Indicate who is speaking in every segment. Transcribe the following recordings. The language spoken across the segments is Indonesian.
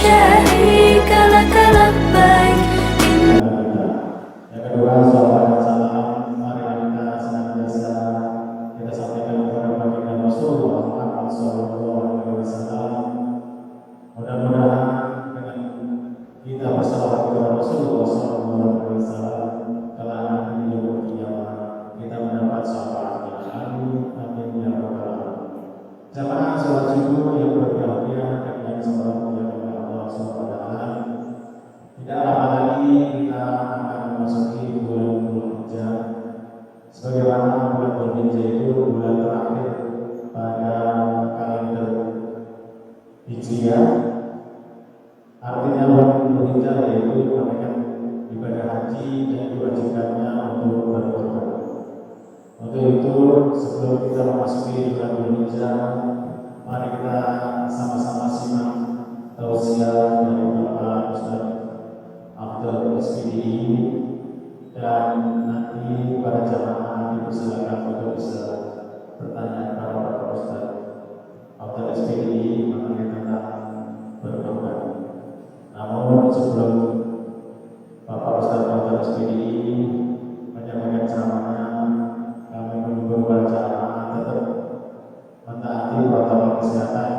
Speaker 1: شريك لك لبيك.
Speaker 2: Yang kedua, salawat dan salam marilah kita senantiasa kita sampaikan kepada baginda Rasulullah Muhammad SAW. Mudah-mudahan dengan kita bersalawat kepada Rasulullah SAW, kelak nanti di yaumul qiyamah kita mendapat syafaatnya. Amin amin ya rabbal alamin. Jamaah salat subuh yang berbahagia dan yang selalu dimuliakan oleh Allah Subhanahu wa taala. Tidak lama lagi kita akan memasuki bulan Dzulhijjah. Sebagaimana bulan Dzulhijjah itu bulan terakhir pada kalender Hijriah. Artinya bulan Dzulhijjah yaitu menunaikan ibadah haji dan diwajibkannya untuk berkorban. Untuk itu, sebelum kita memasuki bulan Dzulhijjah, mari kita sama-sama simak tausiah dari Bapak Ustaz Abdul SPDI, dan nanti para jamaah dipersilakan untuk bisa bertanya kepada Bapak Ustaz Abdul SPDI mengenai tentang berkorban. Namun sebelum Bapak Ustaz Abdul SPDI menyampaikan ceramahnya, kami menunggu para jamaah tetap mentaati protokol kesehatan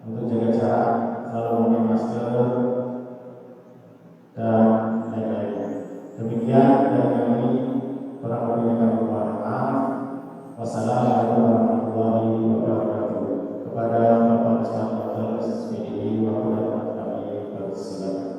Speaker 2: untuk jaga jarak, selalu memakai masker dan lain-lainnya. Demikian dari kami, kurang lebihnya kami mohon maaf. Wassalamualaikum warahmatullahi wabarakatuh. Kepada Bapak Ustaz Abdul SPDI, waktu kami bersilakan.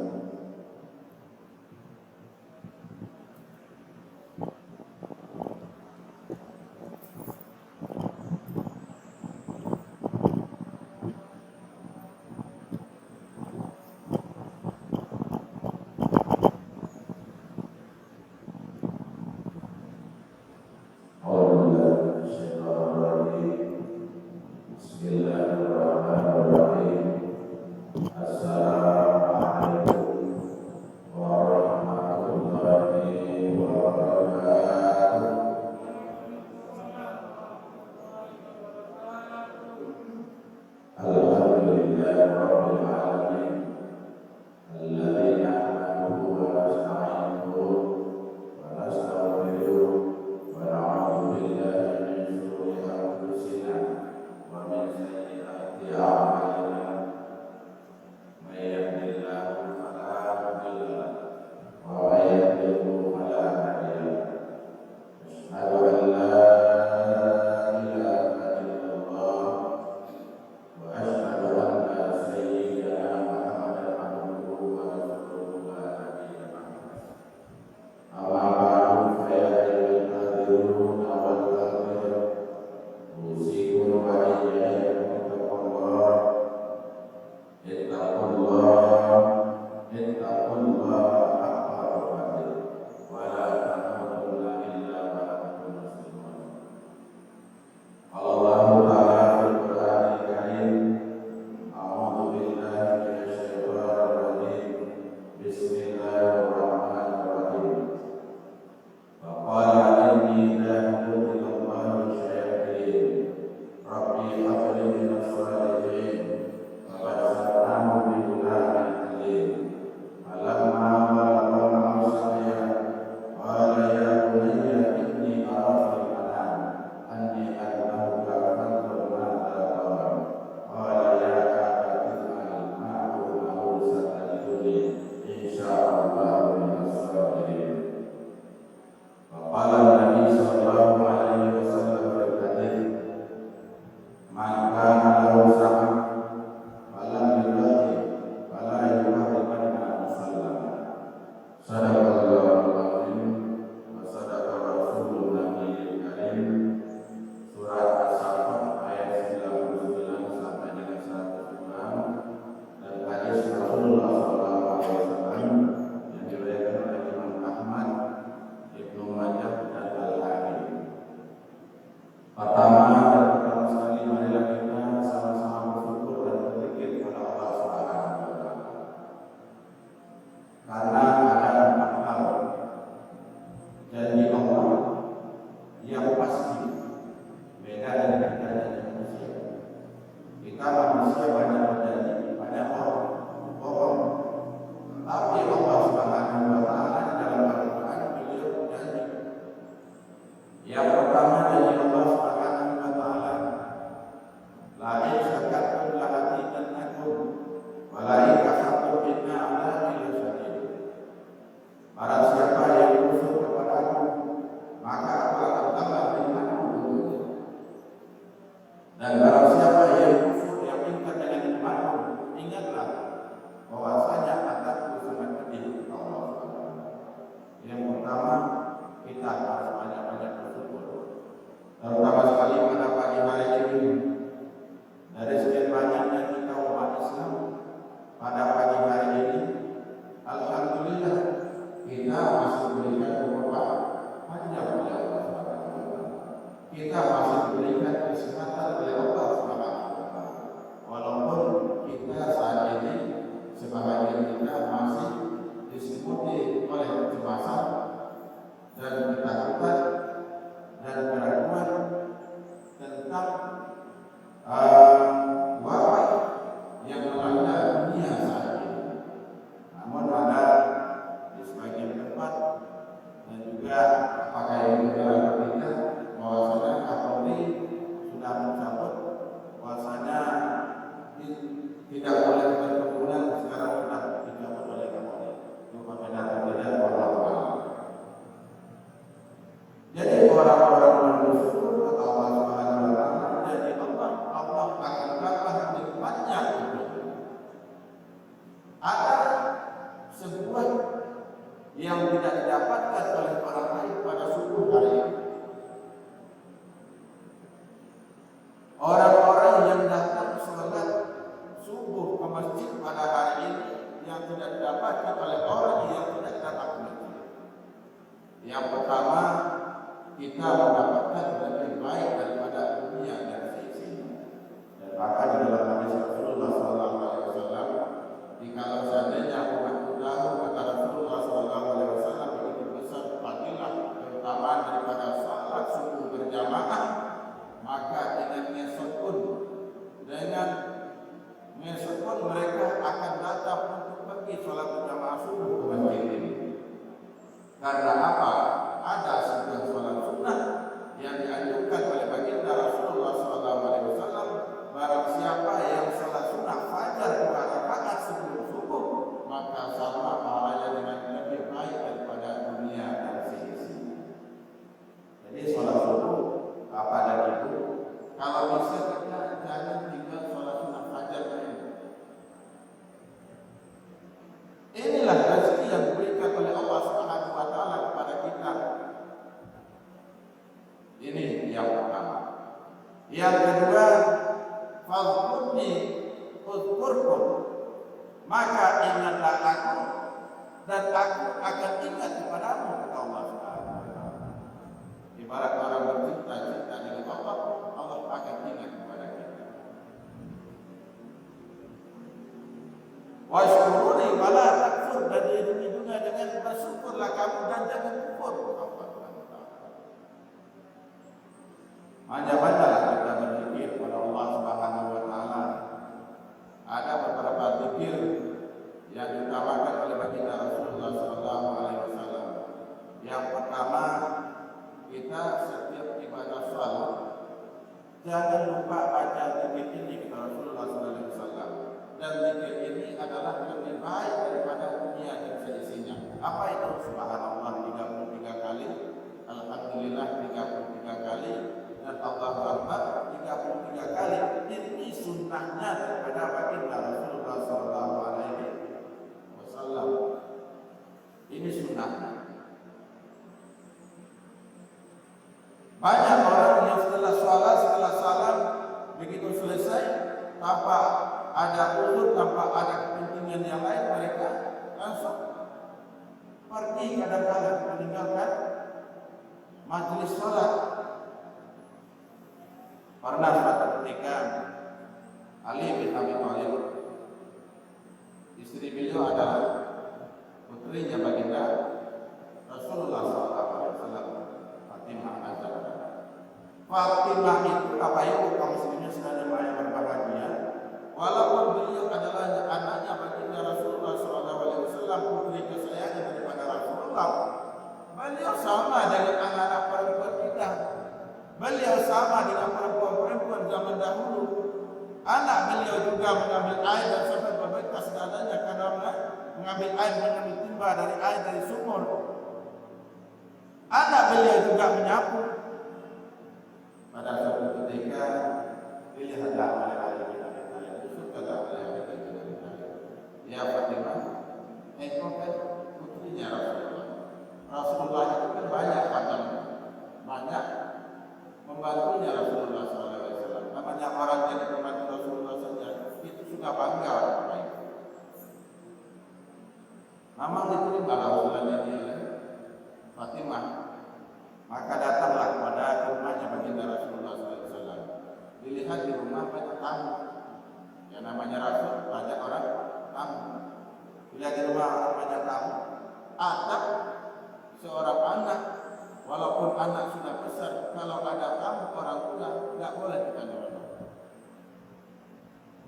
Speaker 3: Kita manusia banyak berjanji, banyak orang. lainnya kita umat Islam pada pagi hari ini, alhamdulillah kita masih diberikan beberapa panjang oleh Allah Subhanahu wa taala. Kita masih diberikan kesempatan oleh Allah Subhanahu wa taala. Walaupun kita saat ini sebahagian kita masih diselimuti oleh kecemasan dan ketakutan dan keraguan tentang wabah yang melanda dunia saat ini. Namun ada di sebagian tempat dan juga apakah yang negara kita bahwasanya Kapolri sudah mencabut bahwasanya tidak boleh berkerumun, sekarang sudah dicabut oleh Kapolri. Itu berbeda tidak orang-orang. Jadi orang-orang yang bersyukur kepada Allah Subhanahu wa taala, jadi Allah akan dapat nikmatnya itu. Ada sebuah yang tidak didapatkan oleh orang lain pada subuh hari ini. Orang-orang yang datang sholat subuh ke masjid pada hari ini yang tidak didapatkan oleh orang yang tidak datang ke masjid. Yang pertama, kita mendapatkan lebih baik daripada dunia dan seisinya. Dan bahkan di dalam hadis Rasulullah SAW, jikalau seandainya umat tahu kata Rasulullah SAW begitu besar fadilah keutamaan daripada salat subuh berjamaah, maka dengan besok pun mereka akan datang untuk pergi salat berjamaah subuh ke masjid ini. Karena apa? Ada sebuah salat sunnah yang dianjurkan oleh baginda Rasulullah SAW. Barang siapa yang salat sunnah fajar 2 rakaat sebelum subuh, maka sama pahalanya dengan lebih baik daripada dunia dan seisinya. Jadi salat subuh apa dan itu? Kalau bisa kita jangan tinggal salat sunnah fajar ini. Inilah rezeki yang diberikan oleh Allah Subhanahu wa taala kepada kita. Ini yang pertama. Yang kedua, fadhkurni uzkurkum. Maka ingatlah aku dan aku akan ingat kepadamu, kata Allah Subhanahu wa taala. Ibarat orang bercinta-cinta dengan Allah, Allah akan ingat kepada kita. Washkuruni wala takfur, dan diiringi juga dengan bersyukurlah kamu dan jangan kufur. Banyak-banyaklah kita berzikir kepada Allah Subhanahu wa taala. Ada beberapa zikir yang diutamakan oleh baginda Rasulullah SAW. Yang pertama, kita setiap ibadah salat jangan lupa baca zikir ini kata Rasulullah SAW. Dan zikir ini adalah lebih baik daripada dunia dan seisinya. Apa itu? Subhanallah 33 kali, alhamdulillah 33 kali, dan Allahu Akbar 33 kali. Ini sunnahnya daripada baginda Rasulullah SAW. Ini sunnahnya. Banyak orang yang setelah sholat, setelah salam, begitu selesai, tanpa ada uzur, tanpa ada kepentingan yang lain, mereka langsung pergi kadang-kadang meninggalkan majelis sholat. Pernah suatu ketika Ali bin Abi Thalib, istri beliau adalah putrinya baginda Rasulullah SAW, Fatimah Az-Zahra. Fatimah itu Bapak Ibu kaum muslimin sekalian yang berbahagia, walaupun beliau adalah anaknya baginda Rasulullah SAW, putri kesayangan daripada Rasulullah, beliau sama dengan anak-anak perempuan kita. Beliau sama dengan perempuan-perempuan zaman dahulu. Anak beliau juga mengambil air dan sampai berbekas dadanya karena mengambil air, mengambil timba dari air dari sumur. Anak beliau juga menyapu. Pada suatu ketika dilihatlah oleh Ali bin Abi Thalib, disebutlah oleh Ali bin Abi Thalib, ya Fatimah, engkau kan putrinya Rasulullah. Rasulullah itu kan banyak pacarnya, banyak membantunya Rasulullah SAW. Namanya orang jadi pembantu Rasulullah saja kita bangga apa itu. Memang diterima usulan ini oleh Fatimah. Maka datanglah kepada rumahnya baginda Rasulullah SAW. Dilihat di rumah banyak tamu. Yang namanya Rasul banyak orang tamu. Dilihat di rumah banyak tamu. Atap seorang anak, walaupun anak sudah besar, kalau ada tamu orang tua tidak boleh kita dorong.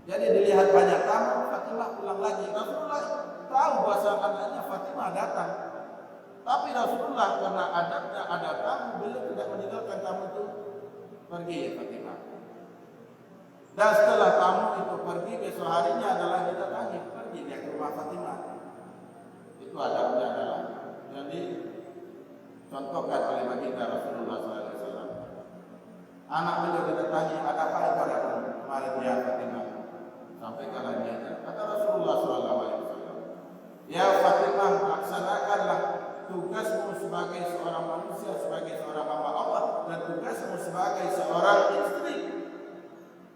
Speaker 3: Jadi dilihat banyak tamu, Fatimah pulang lagi. Rasulullah tahu bahasa anaknya Fatimah datang. Tapi Rasulullah karena adabnya ada tamu, beliau tidak meninggalkan tamu itu pergi ya Fatimah. Dan setelah tamu itu pergi, besok harinya adalah didatangi, pergi dia ke rumah Fatimah. Itu adabnya adalah yang dicontohkan oleh baginda Rasulullah SAW. Anak beliau didatangi, ada apa itu ada kemarin dia Fatimah. Sampaikanlah dia. Kata Rasulullah SAW, ya Fatimah, laksanakanlah tugasmu sebagai seorang manusia, sebagai seorang hamba Allah, dan tugasmu sebagai seorang istri.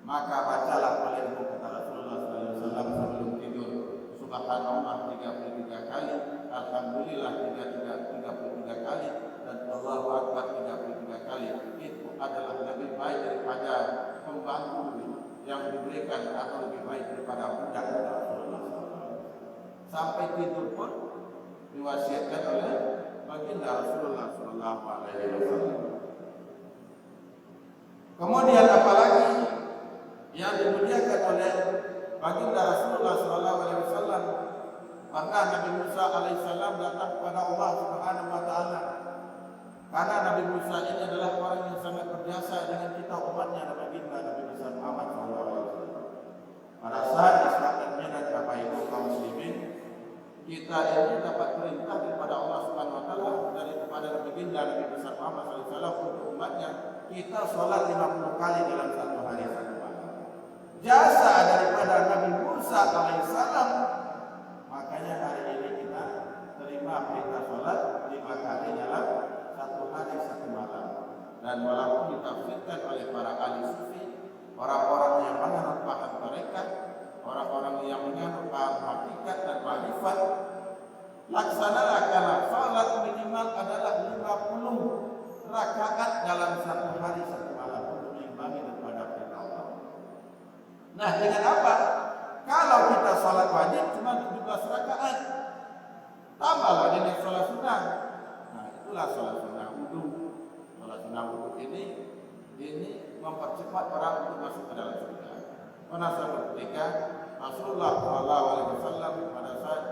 Speaker 3: Maka bacalah paling kata Rasulullah SAW sebelum tidur, Subhanallah 33 kali, Alhamdulillah 33 kali, dan Allahu Akbar 33 kali. Itu adalah lebih baik daripada pembantu yang diberikan atau lebih baik daripada budak Rasulullah SAW. Sampai tidur pun diwasiatkan oleh baginda Rasulullah SAW. Kemudian apalagi yang dimuliakan oleh baginda Rasulullah SAW, maka Nabi Musa alaihissalam datang kepada Allah Subhanahu wa taala. Karena Nabi Musa ini adalah orang yang sangat berjasa dengan kita umatnya baginda Nabi besar Muhammad SAW. Pada saat Isra dan Mi'raj Bapak Ibu kaum muslimin, kita ini dapat perintah daripada Allah Subhanahu wa taala daripada baginda Nabi besar Muhammad SAW untuk umatnya, kita sholat 50 kali dalam satu hari satu malam. Jasa daripada Nabi Musa alaihissalam, makanya hari ini kita terima perintah sholat 5 kali dalam satu hari satu malam. Dan walaupun ditafsirkan oleh para ahli sufi, orang-orang yang menganut paham mereka, orang-orang yang menganut paham hakikat dan makrifat, laksanalah karena salat minimal adalah 50 rakaat dalam satu hari satu malam untuk mengimbangi daripada perintah Allah. Nah, dengan apa? Kalau kita salat wajib cuma 17 rakaat, tambahlah dengan salat sunnah. Nah, itulah salat sunnah wudu. Salat sunnah wudu ini mempercepat orang untuk masuk ke dalam surga. Karena suatu ketika Rasulullah SAW pada saat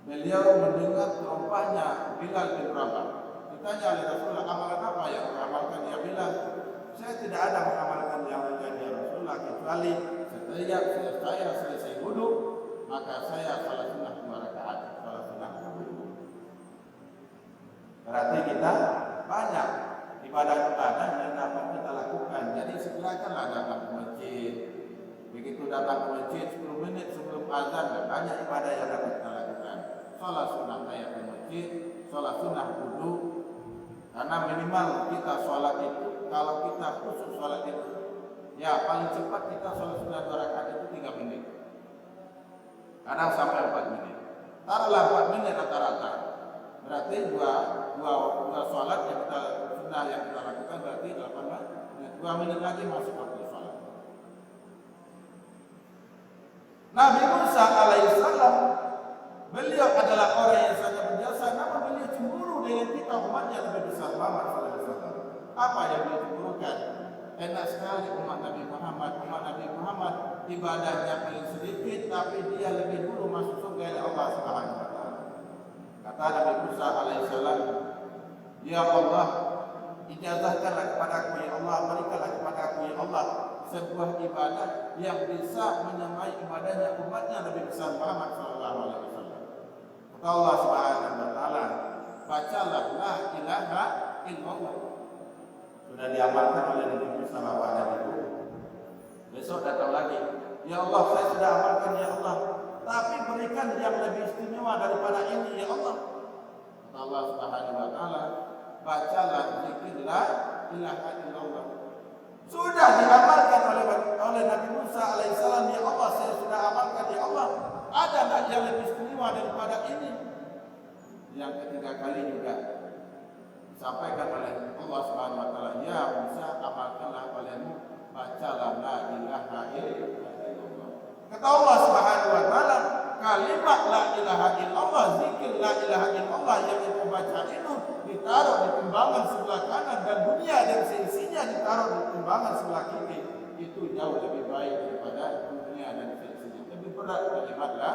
Speaker 3: beliau mendengar terompahnya Bilal bin Rabah, ditanya oleh Rasulullah, amalan apa yang mengamalkan ya Bilal? Saya tidak ada mengamalkan yang lain ya Rasulullah, kecuali setiap saya selesai wudu maka saya salat sunnah 2 rakaat, salat sunnah wudu. Berarti kita banyak ibadah-ibadah yang dapat kita lakukan. Jadi silakanlah datang ke masjid. Begitu datang ke masjid 10 menit sebelum azan, banyak ibadah yang dapat kita lakukan. Salat sunnah tahiyyat di masjid, salat sunnah wudu. Karena minimal kita salat itu, kalau kita khusus salat itu, ya paling cepat kita salat sunnah 2 rakaat itu 3 menit. Kadang sampai 4 menit. Taruhlah 4 menit rata-rata. Berarti dua salat yang kita sunnah yang kita lakukan berarti 8 menit. 2 menit lagi masuk waktu salat. Nabi Musa alaihissalam, beliau adalah orang yang sangat berjasa, namun beliau cemburu dengan kita umatnya Nabi besar Muhammad SAW. Apa yang beliau cemburukan? Enak sekali umat Nabi Muhammad ibadahnya paling sedikit, tapi dia lebih dulu masuk surga oleh Allah Subhanahu wa taala. Kata Nabi Musa alaihissalam, ya Allah, ijazahkanlah kepadaku ya Allah, berikanlah kepadaku ya Allah sebuah ibadah yang bisa menyamai ibadahnya umatnya Nabi besar Muhammad SAW. Kata Allah Subhanahu wa taala, bacalah la ilaha illallah. Sudah diamalkan oleh Nabi Musa Bapak dan Ibu. Besok datang lagi, ya Allah saya sudah amalkan ya Allah, tapi berikan yang lebih istimewa daripada ini ya Allah. Kata Allah Subhanahu wa taala, bacalah zikir la ilaha illallah. Sudah diamalkan oleh Nabi Musa alaihissalam, ya Allah saya sudah utama daripada ini. Yang ketiga kali juga disampaikan oleh Allah Subhanahu wa taala, ya Musa, amalkanlah olehmu, bacalah la ilaha illallah. Kata Allah Subhanahu wa taala, kalimat la ilaha illallah, zikir la ilaha illallah yang kita baca itu ditaruh di timbangan sebelah kanan, dan dunia dan seisinya ditaruh di timbangan sebelah kiri. Itu jauh lebih baik daripada dunia dan seisinya. Lebih berat kalimat la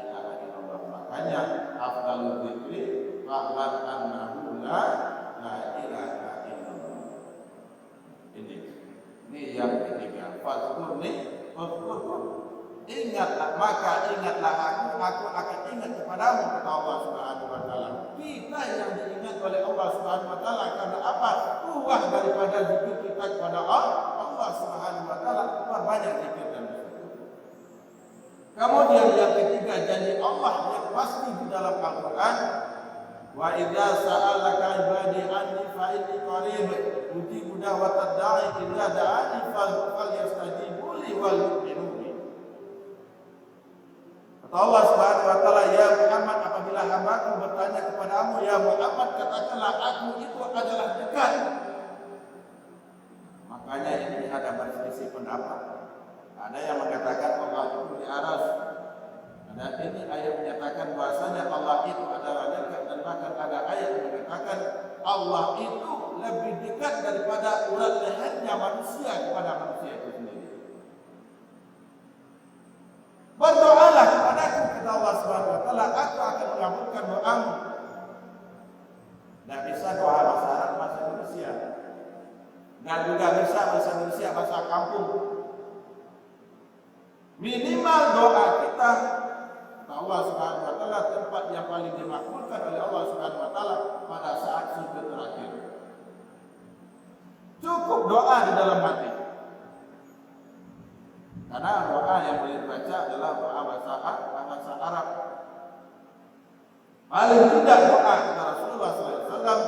Speaker 3: ilaha illallah. Makanya afdalul dzikri fa'lam annahu la ilaha illallah. Ini yang ketiga. Fadhkurni fadhkurkum. Ingatlah, maka ingatlah aku akan ingat kepadamu, kata Allah Subhanahu wa taala. Kita yang diingat oleh Allah Subhanahu wa taala karena apa? Buah daripada zikir kita kepada Allah Subhanahu wa taala, banyak zikir dan bersyukur. Kemudian yang ketiga, janji Allah yang pasti di dalam Al-Qur'an, wa idza sa'alaka ibadi anni fa inni qarib ujibu da'watad da'i idza da'ani falyastajibu li wal yu'minu. Kata Allah Subhanahu wa taala, ya Muhammad, apabila hamba-Ku bertanya kepadamu, ya Muhammad, katakanlah aku itu adalah dekat. Makanya ini ada berselisih pendapat. Ada yang mengatakan Allah itu di aras. Ada ini ayat menyatakan bahasanya Allah itu adalah dekat, dan bahkan ada ayat yang mengatakan Allah itu lebih dekat daripada urat lehernya manusia kepada manusia itu sendiri. Berdoalah kepadaku, kata Allah Subhanahu wa taala, aku akan mengabulkan doamu. Dan bisa doa bahasa Arab, bahasa Indonesia, dan juga bisa bahasa Indonesia, bahasa kampung. Minimal doa kita, kata Allah Subhanahu wa taala, tempat yang paling dimakbulkan oleh Allah Subhanahu wa taala pada saat sujud terakhir. Cukup doa di dalam hati. Karena doa yang boleh dibaca adalah doa bahasa Arab. Paling tidak doa kata Rasulullah SAW,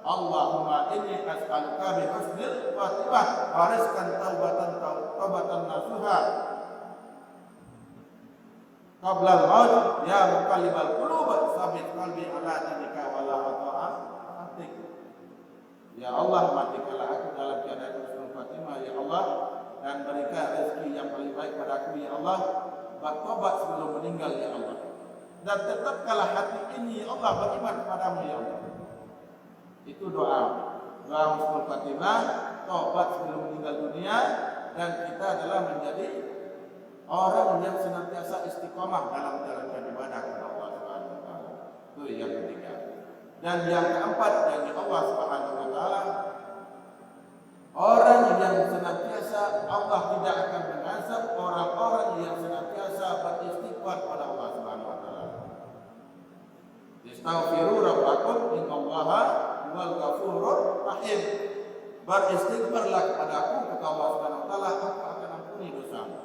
Speaker 3: Allahumma inni as'aluka bi husnil khatimah wa rizqan taubatan nasuha qabla al-maut ya muqallibal qulub tsabbit qalbi ala dinika wa la ta'atik. Ya Allah, matikanlah aku dalam keadaan husnul khatimah, ya Allah, dan berikan rezeki yang paling baik padaku, ya Allah. Bertobat sebelum meninggal, ya Allah. Dan tetapkanlah hati ini, ya Allah, beriman kepadamu, ya Allah. Itu doa. Doa husnul khatimah, tobat sebelum meninggal dunia, dan kita adalah menjadi orang yang senantiasa istiqomah dalam menjalankan ibadah kepada Allah Subhanahu wa taala. Itu yang ketiga. Dan yang keempat, yang Allah Subhanahu wa taala, orang yang senantiasa Allah tidak akan mengazab orang-orang yang senantiasa beristighfar pada Allah Subhanahu wa taala. Istaghfiru rabbakum innallaha huwal ghafurur rahim. Beristighfarlah kepadaku, kata Allah Subhanahu wa taala, aku akan ampuni dosamu.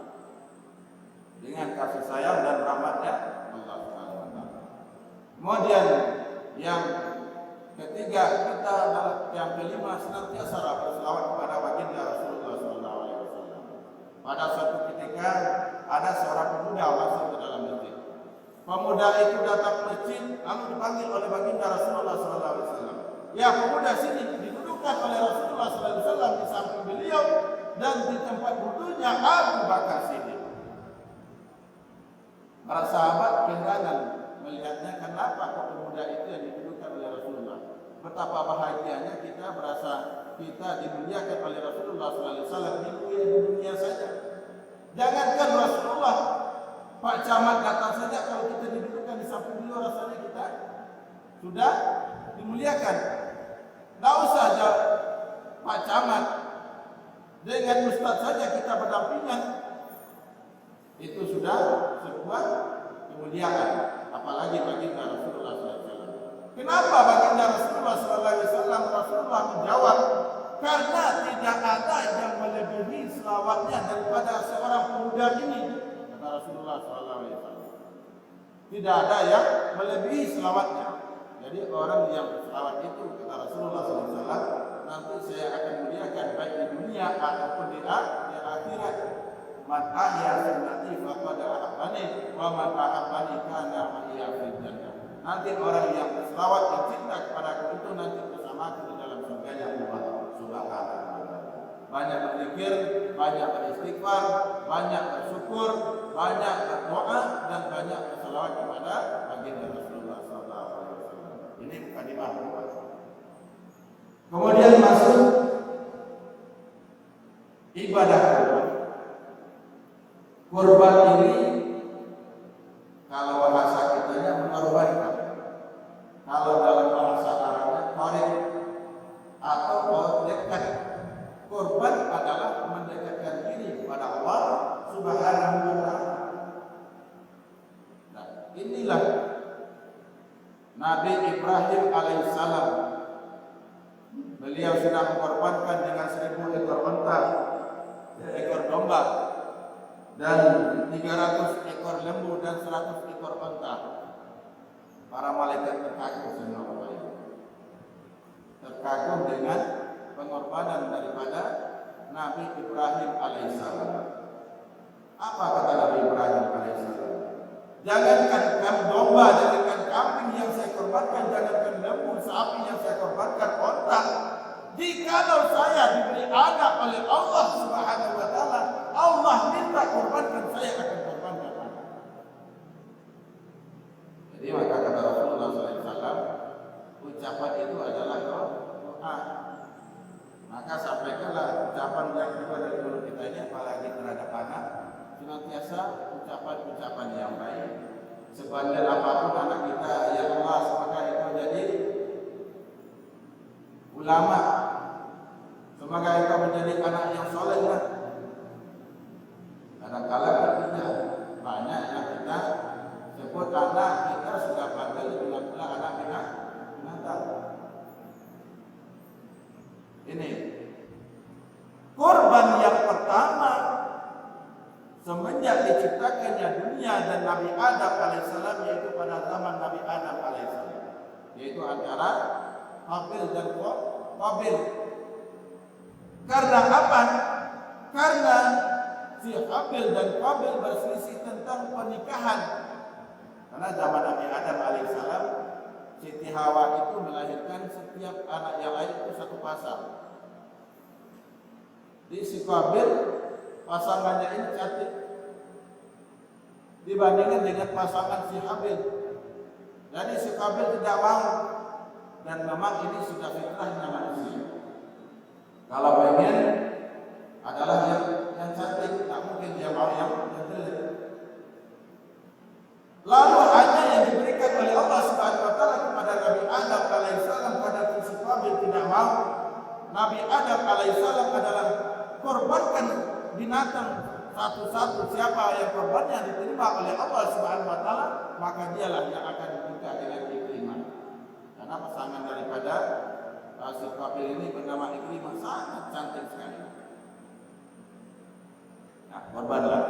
Speaker 3: Dengan kasih sayang dan rahmatnya Allah Subhanahu wa taala. Kemudian yang ketiga, kita adalah yang kelima, senantiasa berselawat kepada baginda Rasulullah SAW. Pada suatu ketika ada seorang pemuda masuk ke dalam masjid. Pemuda itu datang ke masjid, lalu dipanggil oleh baginda Rasulullah SAW. Ya pemuda, sini, didudukkan oleh Rasulullah SAW di samping beliau, dan di tempat duduknya Abu Bakar Siddiq. Para sahabat keherangan melihatnya, kenapa kok pemuda itu yang didudukkan oleh Rasulullah. Betapa bahagianya kita merasa kita dimuliakan oleh Rasulullah SAW di dunia saja. Jangankan Rasulullah, Pak Camat datang saja, kalau kita didudukkan di samping beliau, rasanya kita sudah dimuliakan. Tidak usah ada Pak Camat, dengan Ustaz saja kita berdampingan, itu sudah sebuah kemuliaan. Apalagi baginda Rasulullah SAW. Kenapa baginda Rasulullah SAW? Rasulullah menjawab, karena tidak ada yang melebihi selawatnya daripada seorang pemuda ini, kata Rasulullah SAW. Tidak ada yang melebihi selawatnya. Jadi orang yang selawat itu, kata Rasulullah SAW, nanti saya akan muliakan baik di dunia ataupun di akhirat. Man ahya sunnati faqad ahabbani faman ahabbani kana ma'iya fil jannah. Nanti orang yang selawat dan cinta kepadaku itu nanti bersamaku di dalam surganya Allah Subhanahu wa taala. Banyak berzikir, banyak beristighfar, banyak bersyukur, banyak berdoa dan banyak berselawat kepada baginda Rasulullah sallallahu alaihi wasallam. Ini mukadimah. Kemudian masuk ibadah kurban. Kurban ini kalau bahasa kitanya mengorbankan. Kalau dalam bahasa Arabnya qarib atau mendekat. Kurban adalah mendekatkan diri kepada Allah Subhanahu wa taala. Nah, inilah Nabi Ibrahim alaihissalam. Beliau sudah mengorbankan dengan 1000 ekor unta, ekor domba, dan 300 ekor lembu dan 100 ekor unta. Para malaikat terkagum semua, terkagum dengan pengorbanan daripada Nabi Ibrahim alaihissalam. Apa kata Nabi Ibrahim alaihissalam? Jangankan domba, jangankan kambing yang saya korbankan, jangankan lembu, sapi yang saya korbankan, unta. Jikalau saya diberi anak oleh Allah Subhanahu wa taala, Allah minta korbankan, saya akan korbankan anak. Jadi maka kata Rasulullah SAW, ucapan itu adalah doa. Maka sampaikanlah ucapan yang keluar dari mulut kita ini, apalagi terhadap anak, senantiasa ucapan-ucapan yang baik. Sebandel apapun anak kita, ya Allah, semoga itu jadi ulama, semoga itu menjadi anak yang soleh lah. Kadang-kala kita banyak yang kita sebut anak kita sudah pandai pula anak binatang. Ini kurban yang pertama semenjak diciptakannya dunia dan Nabi Adam alaihissalam, yaitu pada zaman Nabi Adam alaihissalam, yaitu antara Habil dan Qabil. Karena apa? Karena si Habil dan Qabil berselisih tentang pernikahan. Karena zaman Nabi Adam alaihissalam, Siti Hawa itu melahirkan setiap anak yang lain itu satu pasang. Di si Qabil pasangannya ini cantik dibandingkan dengan pasangan si Habil. Jadi si Qabil tidak mau, dan memang ini sudah fitrahnya manusia. Kalau pengen adalah yang cantik, tak mungkin dia mau yang jelek. Lalu hanya yang diberikan oleh Allah Subhanahu wa taala kepada Nabi Adam alaihissalam pada si Qabil tidak mau. Nabi Adam alaihissalam adalah korbankan binatang satu-satu. Siapa yang korbannya diterima oleh Allah Subhanahu wa taala, maka dialah yang akan dibuka dengan Ikrimah. Karena pasangan daripada si Qabil ini bernama Ikrimah sangat cantik sekali. Nah, korbanlah.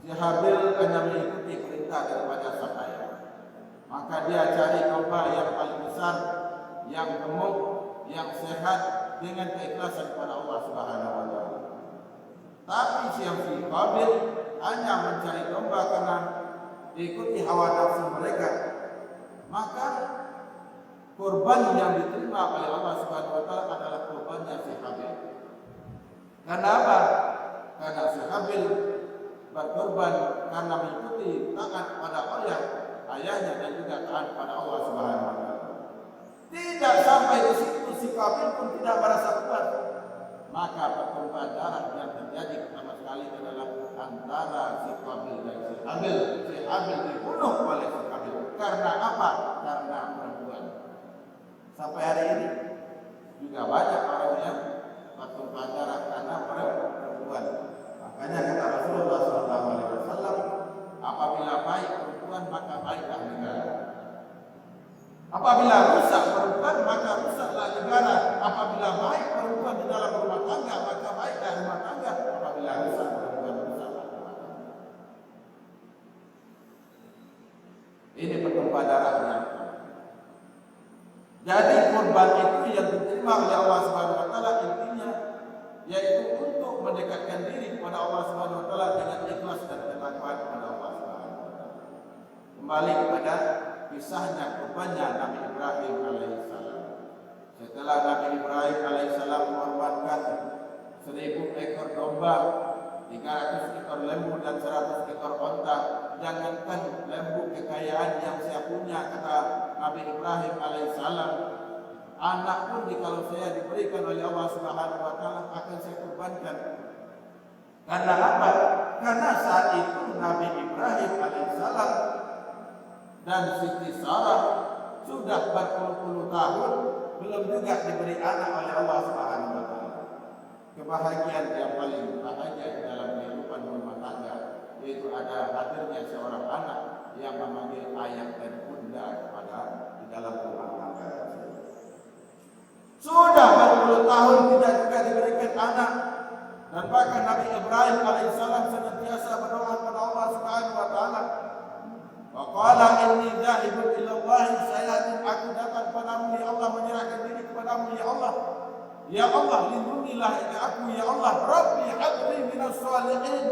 Speaker 3: Si Habil hanya mengikuti perintah daripada sang ayah. Maka dia cari domba yang paling besar, yang gemuk, yang sehat, dengan keikhlasan kepada Allah Subhanahu wa taala. Tapi si Qabil hanya mencari domba karena diikuti hawa nafsu mereka. Maka kurban yang diterima oleh Allah Subhanahu wa taala adalah kurbannya si Habil. Karena apa? Karena si Habil berkorban karena mengikuti taat pada ayahnya dan juga taat pada Allah Subhanahu wa taala. Tidak sampai di situ, si Qabil pun tidak merasa puas. Maka pertumpahan darah yang terjadi pertama sekali adalah antara si Qabil dan si Habil. Si Habil dibunuh oleh si Qabil. Karena apa? Karena perempuan. Sampai hari ini juga banyak orang yang pertumpahan darah karena perempuan. Makanya kata Rasulullah SAW, apabila baik perempuan maka baiklah negara. Apabila rusak perempuan maka rusaklah negara. Apabila baik perempuan di dalam rumah tangga maka baiklah rumah tangga. Apabila rusak perempuan rusaklah rumah tangga. Ini pertumpahan darahnya. Jadi kurban itu yang diterima oleh Allah Subhanahu wa taala intinya yaitu untuk mendekatkan diri kepada Allah Subhanahu wa taala dengan ikhlas dan ketakwaan kepada Allah Subhanahu wa taala. kembali kepada kisahnya kurbannya Nabi Ibrahim alaihissalam. Setelah Nabi Ibrahim alaihissalam mengorbankan 1000 ekor domba, 300 ekor lembu dan 100 ekor onta, jangankan lembu kekayaan yang saya punya, kata Nabi Ibrahim alaihissalam, anak pun kalau saya diberikan oleh Allah Subhanahu wa taala akan saya kurbankan. Karena apa? Karena saat itu Nabi Ibrahim alaihissalam dan Siti Sarah sudah berpuluh-puluh tahun belum juga diberi anak oleh Allah Subhanahu wa taala. Kebahagiaan yang paling bahagia di dalam kehidupan rumah tangga yaitu ada hadirnya seorang anak yang memanggil ayah dan bunda kepada di dalam rumah tangga. Sudah berpuluh tahun tidak juga diberikan anak, dan bahkan Nabi Ibrahim alaihissalam senantiasa berdoa kepada Allah Subhanahu wa taala. Wa qala inni dzahibun ila Allah, saya aku datang kepadamu ya Allah, menyerahkan diri kepadamu ya Allah. Ya Allah, lindungilah aku ya Allah. Rabbi habli minas shalihin.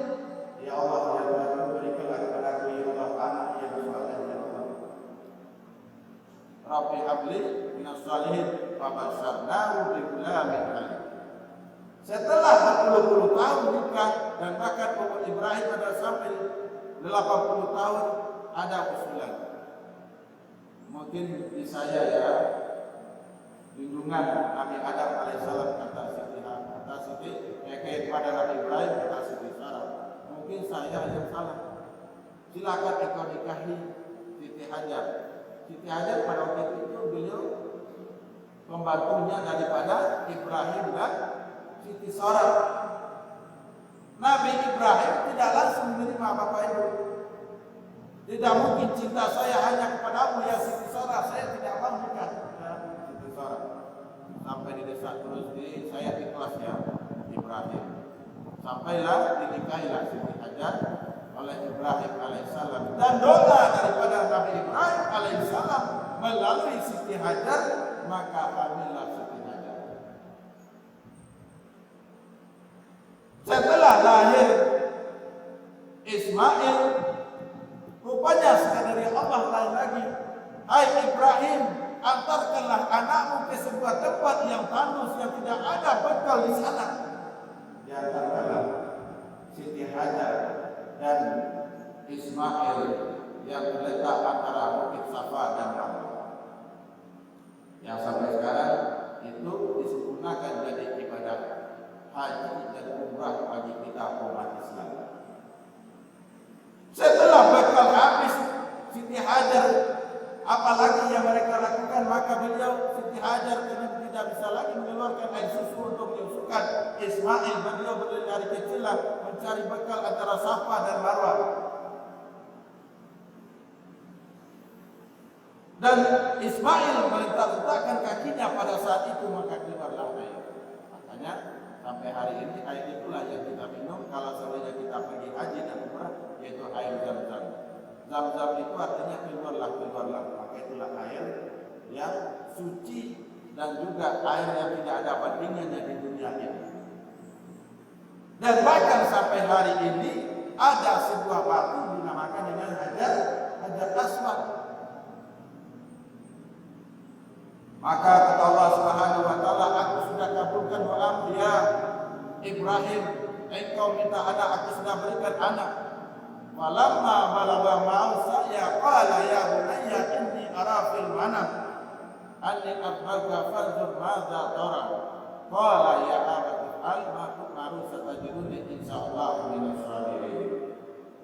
Speaker 3: Ya Allah, ya Allah, berikanlah kepadaku ya Allah anak yang saleh ya Allah. Rabbi habli minas shalihin fa basyarnahu bi ghulamin halim. Setelah berpuluh-puluh tahun nikah dan bahkan umur Ibrahim ada sampai 80 tahun, ada usulan. Mungkin di saya ya, junjungan Nabi Adam alaihissalam kata Siti, kayak pada Nabi Ibrahim kata Siti Sarah, mungkin saya yang salah. Silakan engkau nikahi Siti Hajar. Siti Hajar pada waktu itu beliau pembantunya daripada Ibrahim dan Siti Sarah. Nabi Ibrahim tidak langsung menerima Bapak Ibu. Tidak mungkin cinta saya hanya kepadamu ya Siti Sarah, saya tidak mau nikah dengan Siti Sarah. Sampai di desa terus saya ikhlas ya Ibrahim. Sampailah dinikahilah Siti Hajar oleh Ibrahim alaihissalam, dan doa daripada Nabi Ibrahim alaihissalam melalui Siti Hajar, maka hamillah Siti Hajar. Setelah lahir Ismail, rupanya sekali dari Allah lain lagi, hai Ibrahim, antarkanlah anakmu ke sebuah tempat yang tandus yang tidak ada bekal di sana. Diantarkanlah Siti Hajar dan Ismail yang terletak antara Bukit Safa dan Marwah, yang sampai sekarang itu disempurnakan jadi ibadah haji dan umrah bagi kita umat Islam. Setelah bekal habis Siti Hajar, apalagi yang mereka lakukan, maka beliau Siti Hajar karena tidak bisa lagi mengeluarkan air susu untuk menyusukan Ismail, beliau dari kecil mencari bekal antara Safa dan Marwah. Dan Ismail meletakkan kakinya pada saat itu, maka keluarlah air. Makanya sampai hari ini air itulah yang kita minum kalau seandainya kita pergi haji dan umrah, yaitu air Zam-Zam. Zam-Zam itu artinya keluarlah. Maka itulah air yang suci dan juga air yang tidak ada bandingannya di dunia ini. Dan bahkan sampai hari ini ada sebuah batu dinamakan dengan Hajar Aswad. Maka kata Allah Subhanahu wa taala, aku sudah kabulkan doamu ya Ibrahim, engkau minta anak, aku sudah berikan anak. Falamma balagha ma'asya qala ya bunayya inni ara fil manam anni adbaka fanzur madza tara. Qala ya abati al ma tu'maru satajiduni insyaallah minas sabirin.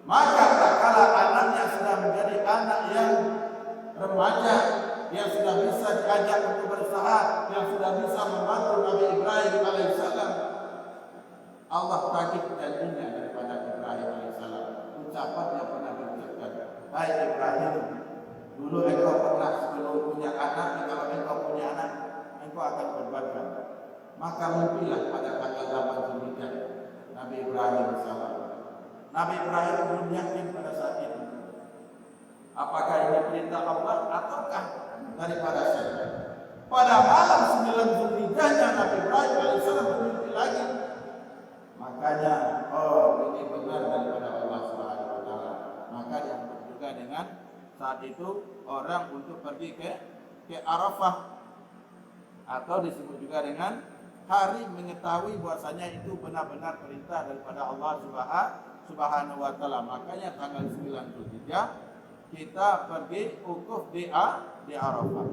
Speaker 3: Maka tatkala anaknya sudah menjadi anak yang remaja, yang sudah bisa diajak untuk berusaha, yang sudah bisa membantu Nabi Ibrahim alaihissalam, Allah tagih janjinya daripada Ibrahim alaihissalam. Ucapan yang pernah diucapkan, hai Ibrahim, dulu engkau pernah sebelum punya anak, kalau engkau punya anak, engkau akan korbankan. Maka mimpilah pada tanggal 8 Zulhijjah Nabi Ibrahim alaihissalam. Nabi Ibrahim belum yakin pada saat itu apakah ini perintah Allah ataukah daripada saya. Pada malam 9 Zulhijjahnya Nabi Ibrahim alaihissalam bermimpi lagi. Makanya ini benar daripada Allah Subhanahu wa taala. Maka disebut juga dengan saat itu orang untuk pergi ke Arafah, atau disebut juga dengan hari mengetahui bahwasanya itu benar-benar perintah daripada Allah Subhanahu wa taala. Makanya tanggal 9 Zulhijjah kita pergi wukuf di Arafah.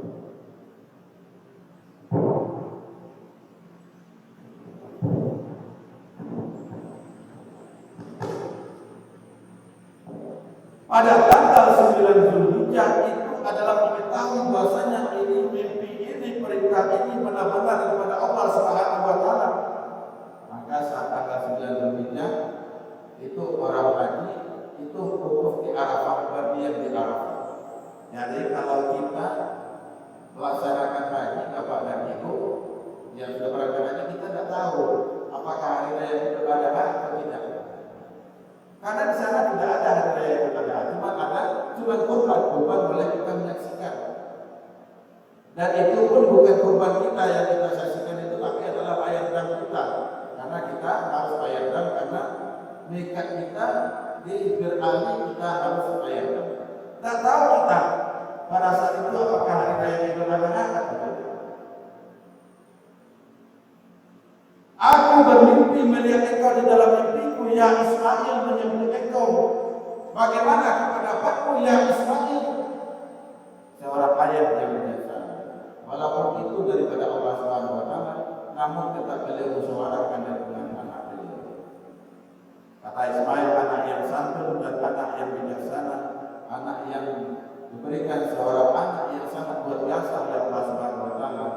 Speaker 3: Pada tanggal 9 Zulhijjah itu adalah mengetahui bahwasanya ini mimpi ini, perintah ini benar-benar daripada Allah Subhanahu wa taala. Maka saat tanggal 9 Zulhijjah itu orang haji itu wukuf di Arafah, berdiam di Arafah. Jadi kalau kita melaksanakan haji Bapak dan Ibu yang sudah berangkat haji, kita tidak tahu apakah hari raya Idul Adha atau tidak. Karena di sana tidak ada hari raya Idul Adha, cuma kurban boleh kita menyaksikan. Dan itu pun bukan kurban kita yang kita saksikan itu, tapi adalah bayar dam kita. Karena kita harus bayar dam karena nikat kita di berali, kita harus bayar dam. Tak tahu kita pada saat itu apakah hari raya Idul Adha atau tidak. Aku bermimpi melihat engkau di dalam mimpiku, ya Ismail, menyembelih engkau. Bagaimana kepadaku, ya Ismail? Seorang ayat yang bijaksana. Walaupun itu daripada Allah Subhanahu wa taala, namun tetap beliau musyawarahkan dengan anak beliau. Kata Ismail, anak yang santun dan anak yang bijaksana, anak yang diberikan seorang anak yang sangat luar biasa oleh Allah Subhanahu wa taala.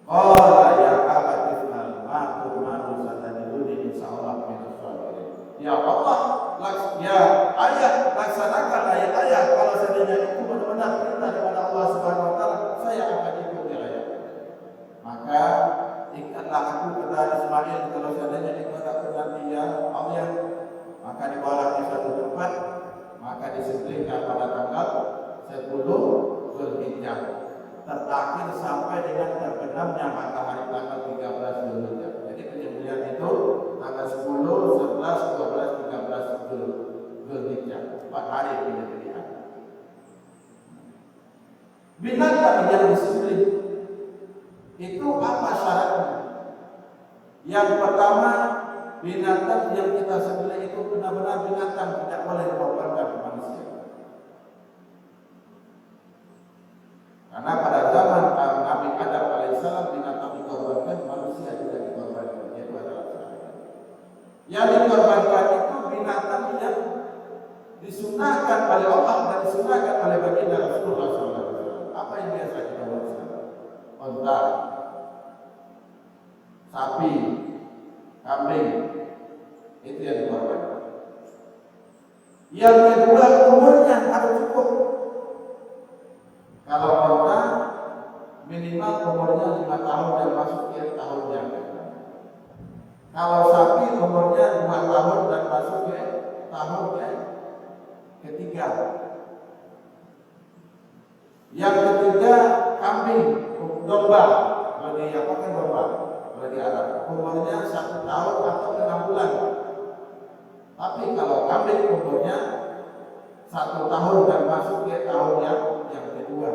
Speaker 3: Qala ya abatifnal ma turmanu satajiduni insyaallah minas sabirin. Ya Allah, ya ayah, laksanakan ayat-ayat. Kalau seandainya itu benar-benar perintah daripada Allah Subhanahu wa taala, saya akan ikuti ayat. Maka ikatlah aku, kata Ismail, kalau seandainya ikut aku nanti ya Allah. Maka dibawa ke suatu tempat, maka disembelihkan pada tanggal 10 Zulhijjah, terakhir sampai dengan terbenamnya matahari tanggal 13 Zulhijjah. Jadi penyembelihan itu tanggal 10, 11, 12, 13 Zulhijjah, 4 hari penyembelihan. Binatang yang disembelih itu apa syaratnya? Yang pertama, binatang yang kita sembelih itu benar-benar binatang, tidak boleh dikorbankan manusia. Karena pada zaman Nabi Adam alaihissalam binatang dikorbankan, manusia tidak dikorbankan. Itu adalah syarat. Yang dikorbankan itu binatang yang disunahkan oleh Allah dan disunahkan oleh baginda Rasulullah SAW. Apa yang biasa kita buat sekarang? Unta, sapi, kambing, itu yang dikorbankan. Yang kedua, umurnya harus cukup. Kalau unta minimal umurnya 5 tahun dan masuk ke tahunnya. Kalau sapi umurnya 2 tahun dan masuk ke tahunnya ketiga. Yang ketiga, kambing, domba. Bagi apa kan domba? Bagi Arab. Umurnya 1 tahun atau 6 bulan. Tapi kalau kambing umurnya 1 tahun dan masuk ke tahun yang kedua.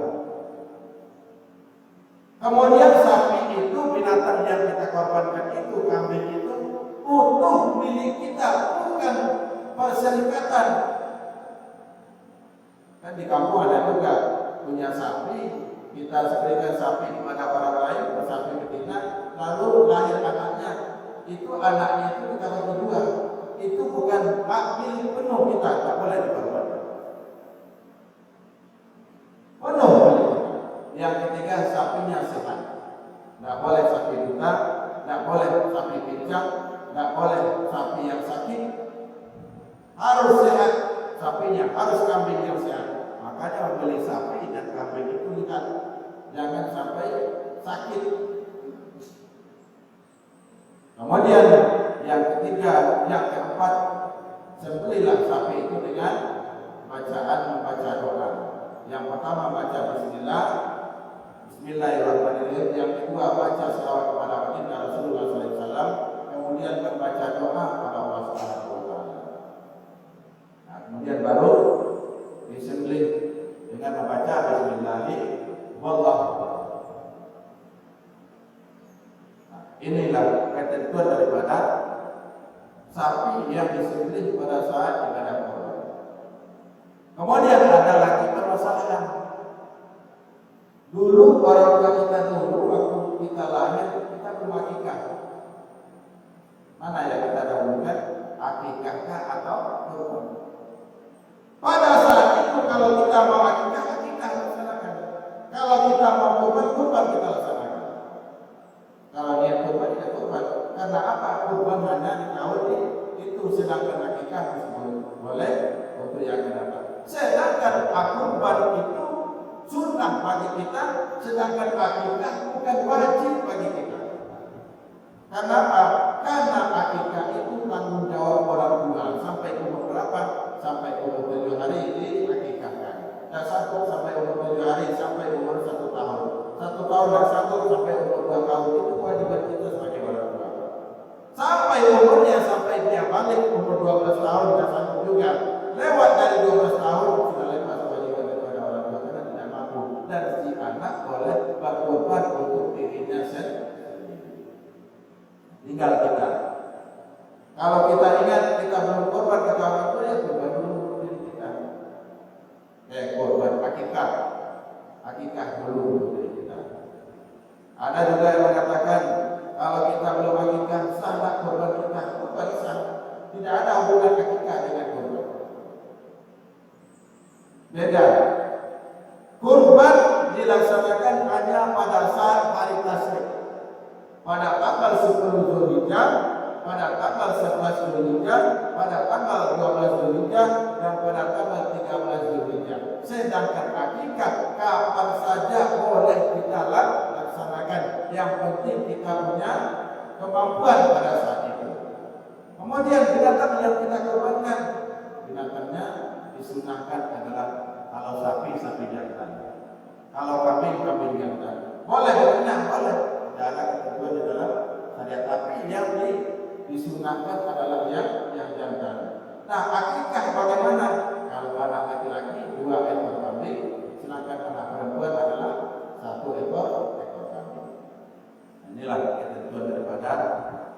Speaker 3: Kemudian sapi itu binatang yang kita korbankan itu, kambing itu utuh milik kita, bukan perserikatan. Kan di kampung ada juga punya sapi, kita berikan sapi kepada orang lain, sapi betina, lalu lahir anaknya. Itu anaknya itu kita bagi dua. Itu bukan hak milik penuh kita, tak boleh dikorbankan. Penuh milik kita. Yang ketiga, sapinya sehat. Tidak boleh sapi buta, tidak boleh sapi pincang, tidak boleh sapi yang sakit. Harus sehat sapinya, harus kambing yang sehat. Makanya membeli sapi dan kambing itu lihat, jangan sampai sakit. Kemudian yang ketiga, yang keempat, sembelihlah sapi itu dengan membaca doa. Yang pertama baca Bismillah, Bismillahirrahmanirrahim. Yang kedua baca selawat kepada baginda Rasulullah SAW. Kemudian membaca doa kepada Allah Subhanahu wa taala. Nah, kemudian baru yang disembelih pada saat ibadah kurban. Kemudian ada lagi permasalahan. Dulu orang tua kita dulu waktu kita lahir kita belum akikah. Mana yang kita dahulukan, akikah atau kurban? Pada saat itu kalau kita mau akikah laksanakan. Kalau kita mau kurban kita laksanakan. Kalau niat kurban tidak kurban. Karena apa? Kurban hanya di tahun itu, sedangkan akikah boleh untuk yang akan datang. Sedangkan kurban itu sunnah bagi kita, sedangkan akikah bukan wajib bagi kita. Kenapa? Karena akikah itu tanggung jawab orang tua sampai umur berapa? Sampai umur 7 hari diakikahkan. Dan 1 sampai umur 7 hari sampai umur 1 tahun. 1 tahun dan 1 sampai umur 2 tahun itu kewajiban kita sebagai orang tua. Sampai umurnya sampai dia balik umur 12 tahun dan 1 juga. Lewat dari 12 tahun sudah lepas kewajiban daripada orang tua karena tidak mampu. Dan si anak boleh berkorban untuk dirinya sendiri. Tinggal kita. Kalau kita ingat kita belum korban ke orang tua, ya korban dulu diri kita. Korban akikah dulu diri kita. Ada juga yang mengatakan kalau kita belum akikah sah korban kita, korban sah. Tidak ada hubungan akikah dengan korban. Beda. Kurban dilaksanakan hanya pada saat hari tasyrik. Pada tanggal 10 Zulhijjah, pada tanggal 11 Zulhijjah, pada tanggal 12 Zulhijjah, dan pada tanggal 13 Zulhijjah. Sedangkan akikah kapan saja boleh kita laksanakan. Yang penting kita punya kemampuan pada saat itu. Kemudian binatang yang kita korbankan, binatangnya disunahkan adalah kalau sapi jantan, kalau kambing jantan. Boleh berenang, boleh. Dalam ketentuan di dalam syariat, tapi yang disunahkan adalah yang jantan. Nah, akikah bagaimana? Kalau anak laki-laki 2 ekor kambing, sedangkan anak perempuan adalah 1 ekor kambing. Inilah ketentuan daripada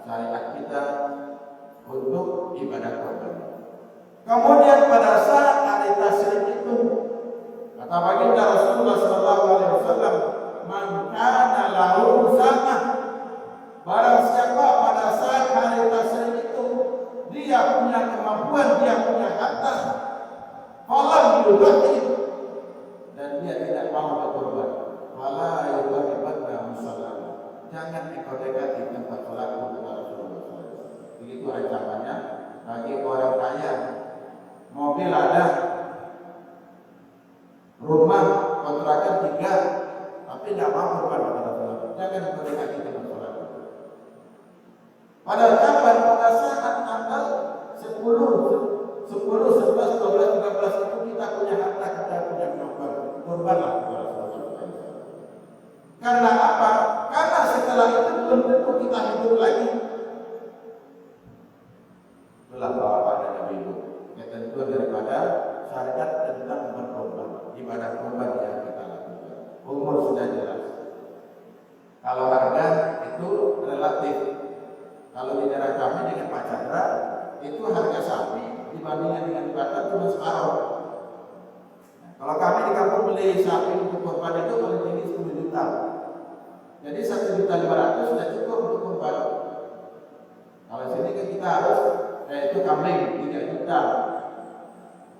Speaker 3: syariat kita untuk ibadah kurban. Kemudian pada saat hari tasyrik itu, kata baginda Rasulullah SAW, man kana lahu zamah, barang siapa pada saat hari tasyrik itu dia punya kemampuan, dia punya harta, falam yudhaki, dan dia tidak mau berkorban, fala yudhakibanna musalla, jangan engkau dekati tempat salat untuk Rasulullah SAW. Begitu ancamannya bagi orang kaya. Mobil ada, rumah kontrakan 3, tapi tidak mau korban pada Rasulullah. Jangan mendekati tempat sholat. Pada kapan? Pada saat tanggal 10, 11, 12, 13 itu kita punya harta, kita punya kemampuan. Korbanlah kepada Rasulullah. Karena apa? Karena setelah itu belum tentu kita hidup lagi. Itulah bapak dan ibu. Ketentuan daripada syariat tentang berkorban, ibadah korban yang kita lakukan. Umur sudah jelas. Kalau harga itu relatif. Kalau di daerah kami dengan Pak Chandra itu harga sapi dibandingkan dengan di Batam cuma separuh. Nah, kalau kami di kampung beli sapi untuk korban itu paling tinggi 10 juta. Jadi 1.500.000 sudah cukup untuk korban. Kalau sini kan kita harus itu kambing 3 juta.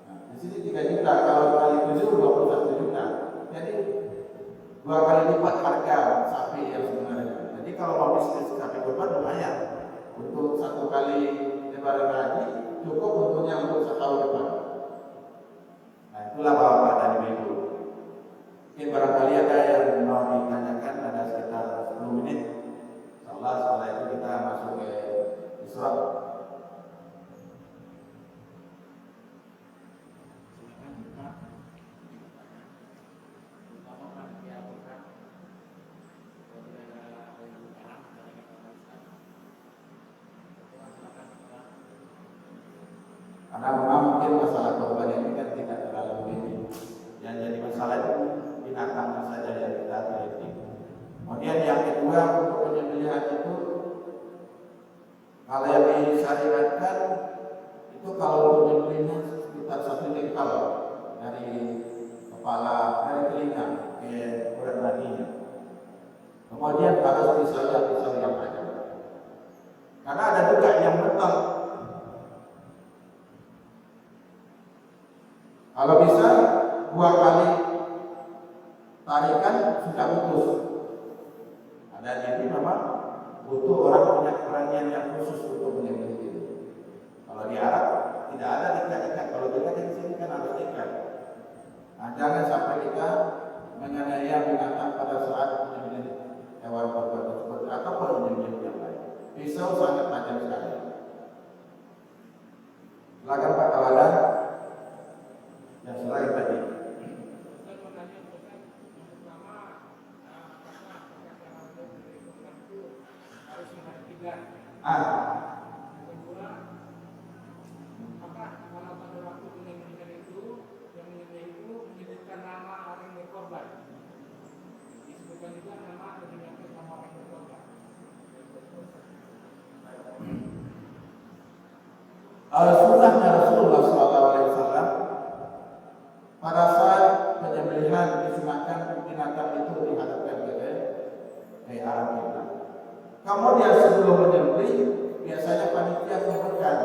Speaker 3: Nah, di sini 3 juta, kalau kali 7 21 juta. Jadi 2 kali lipat harga sapi yang sebenarnya. Jadi kalau mau bisnis sapi korban lumayan. Untuk 1 kali lebaran haji cukup untuknya untuk 1 tahun depan. Nah, itulah bapak dan ibu. Mungkin barangkali ada yang mau ditanyakan, ada sekitar 10 menit. Insyaallah setelah itu kita masuk ke Isra. Karena memang mungkin masalah korban ini kan tidak terlalu ini. Yang jadi masalah itu binatang saja yang kita teliti. Kemudian yang kedua untuk penyembelihan itu, kalau yang disyariatkan itu kalau untuk nyembelihnya sekitar 1 jengkal dari kepala, dari telinga ke urat nadinya. Kemudian harus pisau yang tajam. Karena ada juga yang betal. Kalau bisa 2 kali tarikan sudah putus. Ada jadi memang butuh orang punya keberanian yang khusus untuk menyembelih itu. Kalau di Arab tidak ada ikat-ikat. Kalau kita di sini kan harus ikat. Nah, jangan sampai kita menganiaya binatang pada saat menyembelih hewan kurban tersebut ataupun menyembelih yang lain. Pisau sangat tajam sekali. Silakan Pak kalau ada yang silakan tadi. Sunnahnya Rasulullah SAW pada saat penyembelihan disunahkan binatang itu dihadapkan ke arah kiblat. Kemudian sebelum menyembelih biasanya panitia menyebutkan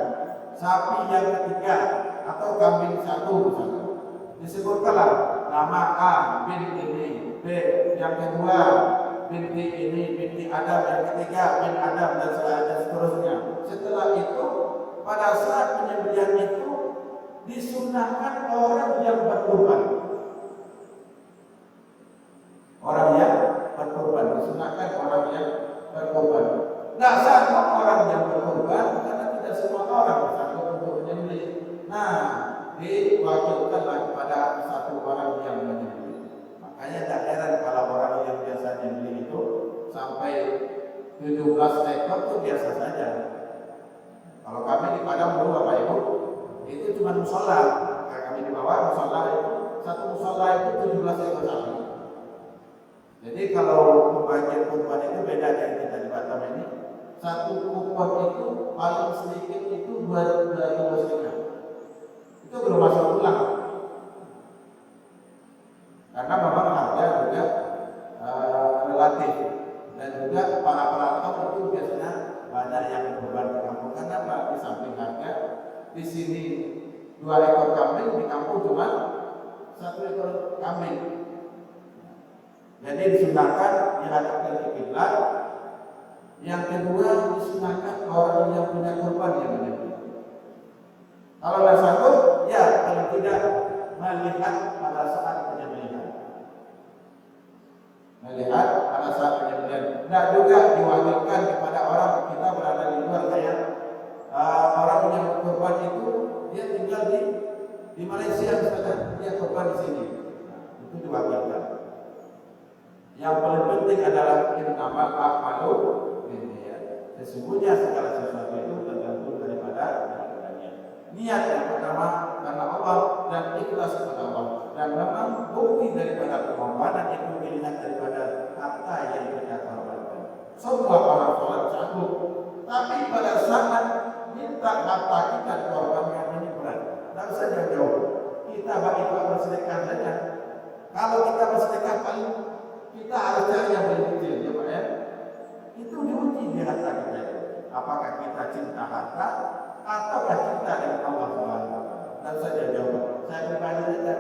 Speaker 3: sapi yang ketiga atau kambing 1 misalnya. Disebutkanlah nama A bin ini, B yang kedua binti ini, binti Adam yang ketiga bin Adam dan seterusnya. Setelah itu pada saat penyembelihan itu disunahkan orang yang berkorban. Orang yang berkorban disunahkan orang yang berkorban. Tidak sanggup orang yang berkorban karena tidak semua orang sanggup untuk menyembelih. Nah, diwakilkanlah kepada 1 orang yang menyembelih. Makanya tidak heran kalau orang yang biasa menyembelih itu sampai 17 ekor itu biasa saja. Kalau kami di Padang dulu Bapak Ibu, itu cuma musola. Kalau kami di bawah musola itu, 1 musola itu 17 ekor sapi. Jadi kalau pembagian kurban itu beda dengan kita di Batam ini. 1 kurban itu paling sedikit itu 2,5 kilo. Itu belum masuk tulang. Karena memang harga juga relatif. Dan juga para perantau itu biasanya banyak yang berkorban di kampung. Karena di samping harga, di sini 2 ekor kambing, di kampung cuma 1 ekor kambing. Jadi disunahkan dihadapkan ke kiblat. Yang kedua disunahkan orang yang punya kurban yang menyembelih. Kalau tidak sanggup, ya paling tidak melihat pada saat penyembelihan. Melihat pada saat penyembelihan. Tidak juga diwakilkan kepada orang kita berada di luar kayak orang yang kurban itu dia tinggal di Malaysia misalnya, dia kurban di sini. Nah, itu diwakilkan. Yang paling penting adalah innamal a'malu binniyat. Sesungguhnya segala sesuatu itu tergantung daripada niat yang pertama karena Allah dan ikhlas kepada Allah. Dan memang bukti daripada pengorbanan itu dilihat daripada harta yang kita korbankan. Semua orang sholat sanggup, tapi pada saat minta harta kita dikorbankan ini berat. Tak usah jauh-jauh. Kita bagi itu bersedekah saja. Kalau kita bersedekah paling kita harus cari yang paling kecil, ya Pak ya. Itu diuji di harta kita. Apakah kita cinta harta ataukah cinta dengan Allah SWT? Dan saja jawab. Saya pribadi saja.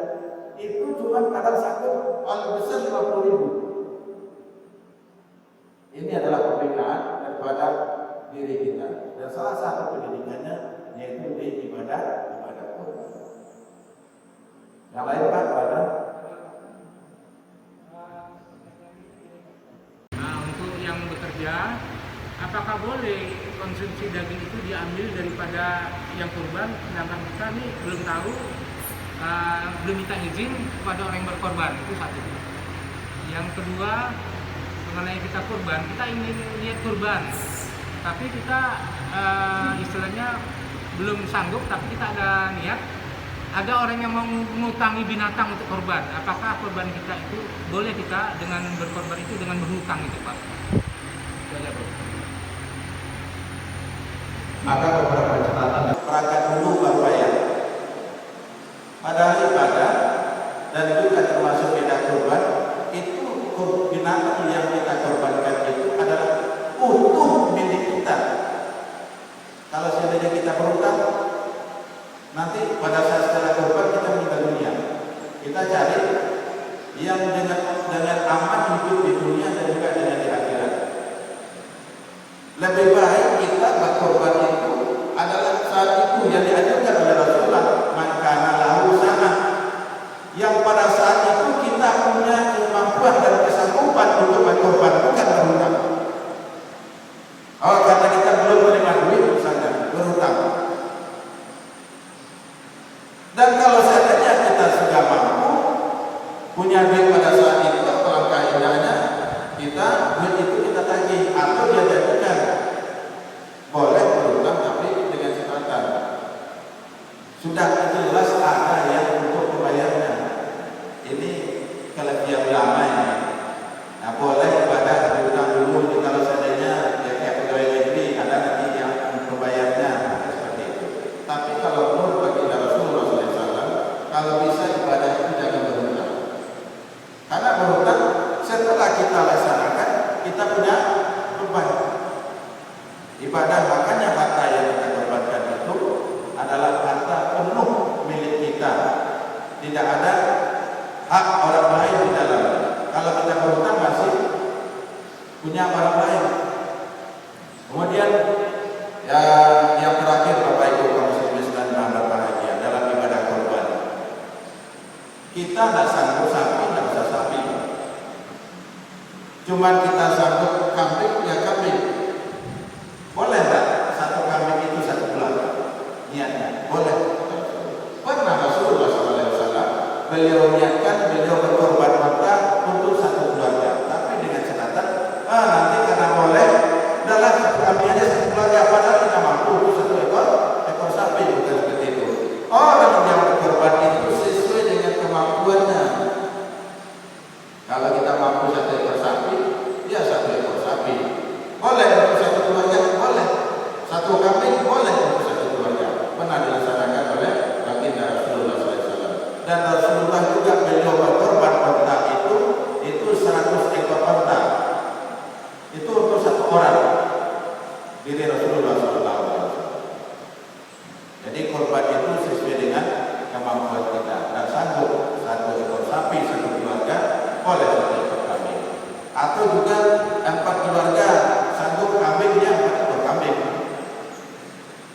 Speaker 3: Itu cuma kadang satu paling besar 50.000. Ini adalah pembinaan daripada diri kita. Dan salah satu pendidikannya yaitu di ibadah kurban. Yang lain Pak, pada
Speaker 4: yang bekerja, apakah boleh konsumsi daging itu diambil daripada yang kurban, sedangkan kita nih belum tahu, belum minta izin kepada orang yang berkorban. Itu satu. Yang kedua, mengenai kita kurban, kita ingin lihat kurban, tapi kita istilahnya belum sanggup, tapi kita ada niat. Ada orang yang mau mengutangi binatang untuk korban. Apakah korban kita itu boleh kita dengan berkorban itu dengan berhutang itu Pak? Itu aja Bro.
Speaker 3: Maka beberapa catatan perangkat dulu Padahal ibadah dan juga termasuk beda kurban itu binatang yang kita korbankan itu adalah utuh milik kita. Kalau seandainya kita berhutang, nanti pada saat setelah korban kita meninggal dunia, kita cari yang dengan aman hidup di dunia dan juga dengan di akhirat. Lebih baik kita berkorban itu adalah saat itu yang diajarkan oleh Rasulullah, man kana lahu sana, yang pada saat itu kita punya kemampuan dan kesanggupan untuk berkorban, bukan berhutang. Oh, karena kita belum menerima duit misalnya, berhutang. Dan kalau seandainya kita sudah mampu punya duit pada saat itu, alangkah indahnya kita duit itu kita tagih atau dia jadikan. Boleh berhutang tapi dengan catatan sudah jelas ada yang untuk membayarnya. Ini kelebihan ulama ini. Nah, boleh ibadah berhutang dulu kalau seandainya ya kayak pegawai negeri ada nanti yang membayarnya seperti itu. Tapi kalau menurut baginda Rasulullah SAW, kalau bisa ibadah itu jangan berhutang. Karena berhutang setelah kita laksanakan kita punya beban. Ibadah makanya harta yang kita korbankan itu adalah harta penuh milik kita. Tidak ada hak orang lain di dalamnya. Kalau kita berhutang masih punya orang lain. Kemudian ya, yang terakhir Bapak Ibu kaum muslimin dan berbahagia dalam ibadah korban. Kita tidak sanggup sapi, tidak usah sapi. Cuman kita sanggup kambing, ya kambing. Boleh tak satu kambing itu satu keluarga? Niatnya boleh. Pernah Rasulullah SAW beliau niatkan beliau berkorban harta untuk satu keluarga, tapi dengan catatan nanti karena boleh adalah satu kambing aja satu keluarga, padahal kita mampu satu ekor sapi, bukan seperti itu. Orang yang berkorban itu sesuai dengan kemampuannya. Kalau kita mampu satu ekor sapi, ya satu ekor sapi. Boleh untuk satu keluarga, boleh. Satu kambing boleh untuk satu keluarga. Pernah dilaksanakan oleh baginda Rasulullah SAW. Dan Rasulullah juga beliau berkorban unta itu 100 ekor unta. Itu untuk satu orang. Diri Rasulullah SAW. Jadi korban itu sesuai dengan kemampuan kita. Dan sanggup satu ekor sapi satu keluarga, boleh satu ekor kambing. Atau juga 4 keluarga sanggup kambingnya 4 ekor kambing.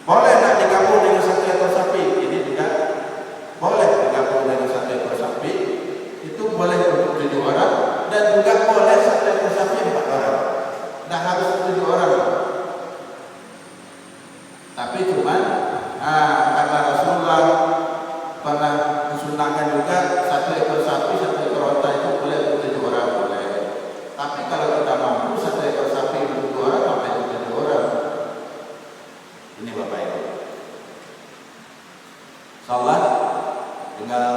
Speaker 3: Boleh tak digabung dengan satu ekor sapi? Ini juga boleh digabung dengan satu ekor sapi. Itu boleh untuk 7 orang dan juga boleh satu ekor sapi 4 orang. Dah harus 7 orang. Tapi cuman karena Rasulullah pernah disunahkan juga satu ekor sapi, satu ekor unta itu boleh untuk 7 orang boleh. Tapi kalau kita mampu satu ekor sapi untuk 2 orang, maka itu 7 orang. Ini Bapak Ibu. Salat tinggal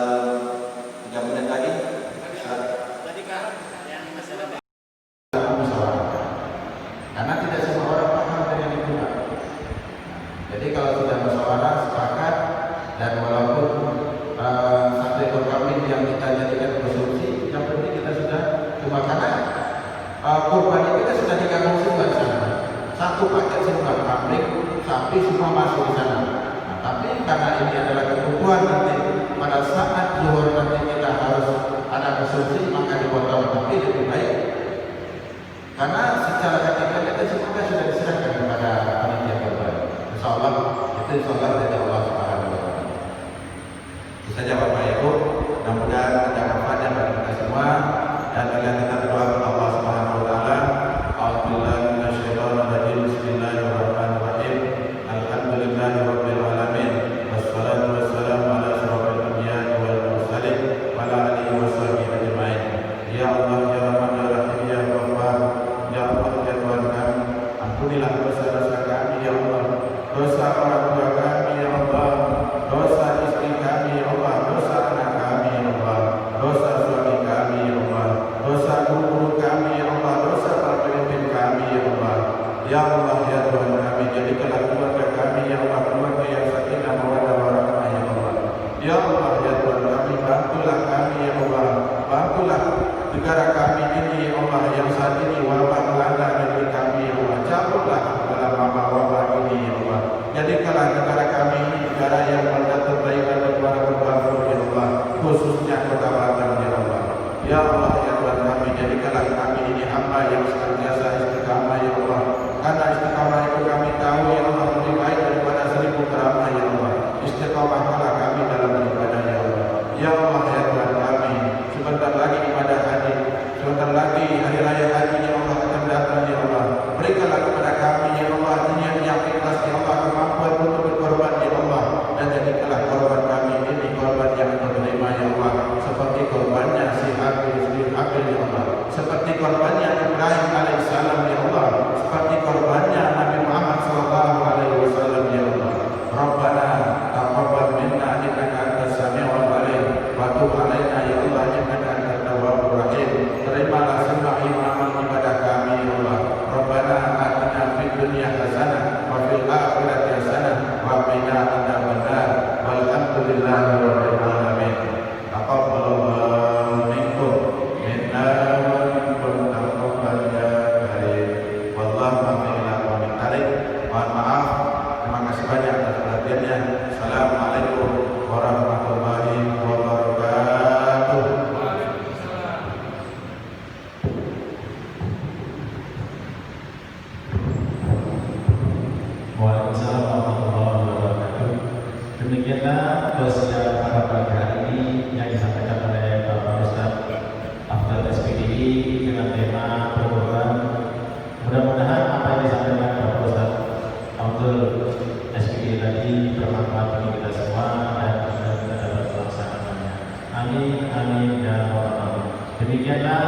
Speaker 3: 3 menit lagi.
Speaker 4: Tadi kan yang masalah
Speaker 3: Karena tidak semua orang paham dengan itu. Jadi kalau sudah musyawarah sepakat dan walaupun satu ekor kambing yang kita jadikan konsumsi, yang penting kita sudah cuma karena kurban itu kita sudah digabung semua di sana. Satu paket semua kambing, sapi semua masuk di sana. Nah, tapi karena ini adalah kebutuhan nanti pada saat zuhur nanti kita harus ada konsumsi, maka dipotong. Tapi lebih baik karena secara hakikatnya kita semuanya sudah diserahkan kepada panitia korban. Insyaallah itu insyaallah dari Allah Subhanahu wa taala. Itu saja Bapak Ibu, mudah-mudahan ada manfaatnya bagi kita semua dan bila kita berdoa kepada Allah Subhanahu wa taala. A'udzubillahi minasyaitonir rajim. Bismillahirrahmanirrahim. Alhamdulillahirabbil alamin. Wassalatu wassalamu ala asyrofil anbiya'i wal mursalin wa ala alihi washabihi ajmain. Ya Allah ya Rahman ya Rahim ya Ghaffar. Ya Allah ya Tuhan kami, ampunilah dosa-dosa kami ya Allah, dosa orang tua kami ya Allah, dosa istri kami ya Allah, dosa anak kami ya Allah, dosa suami kami ya Allah, dosa guru kami ya Allah, dosa para pemimpin kami ya Allah. Ya Allah ya Tuhan kami, jadikanlah keluarga kami ya Allah keluarga yang sakinah mawaddah warahmah ya Allah. Ya Allah ya Tuhan negara kami ini ya Allah yang saat ini wabah melanda negeri kami ya Allah, cabutlah dalam wabah ini ya Allah. Jadikanlah negara kami ini negara yang mendapat kebaikan dan para berbahagia ya Allah, khususnya Kota Batam ya Allah. Ya Allah ya Tuhan kami, jadikanlah kami ini hamba yang senantiasa istiqamah ya Allah. Karena istiqamah itu kami tahu ya Allah lebih baik daripada 1000 keramat ya Allah. Istiqamahkanlah kami dalam ibadah ya Allah. Ya Allah ya Tuhan kami, sebentar lagi ibadah haji, sebentar lagi hari raya haji ya Allah akan datang ya Allah. Berikanlah kepada kami ya Allah niat yang ikhlas ya Allah, kemampuan untuk berkorban ya Allah, dan jadikanlah korban kami ini korban yang menerima ya Allah, seperti korbannya si Habil ya Allah, seperti korbannya Ibrahim alaihissalam ya Allah, seperti korbannya Nabi Muhammad sallallahu alaihi wasallam ya Allah. Rabbana taqabbal minna innaka antas samiul alim wa tub alaina ya Allah innaka antat tawwabur rahim. Terimalah semua ibadah ibadah kami ya Allah. Rabbana atina fid dunya hasanah wa fil akhirati hasanah wa qina adzabannar. Walhamdulillahi rabbil alamin. Taqabbalallahu minkum minna wa minkum taqabbal ya karim. Wallahu a'lam wa bi'alik. Mohon maaf. Terima kasih banyak atas perhatiannya. Assalamualaikum warahmatullahi wabarakatuh.
Speaker 2: Waalaikumsalam warahmatullahi wabarakatuh. Demikianlah dosia pada pagi hari ini yang disampaikan oleh Bapak Ustadz Afdal SPDI dengan tema berkorban. Mudah-mudahan apa yang disampaikan Bapak Ustadz Afdal SPDI tadi bermanfaat bagi kita semua dan kita dapat melaksanakannya. Amin, amin, ya Rabbal alamin. Demikianlah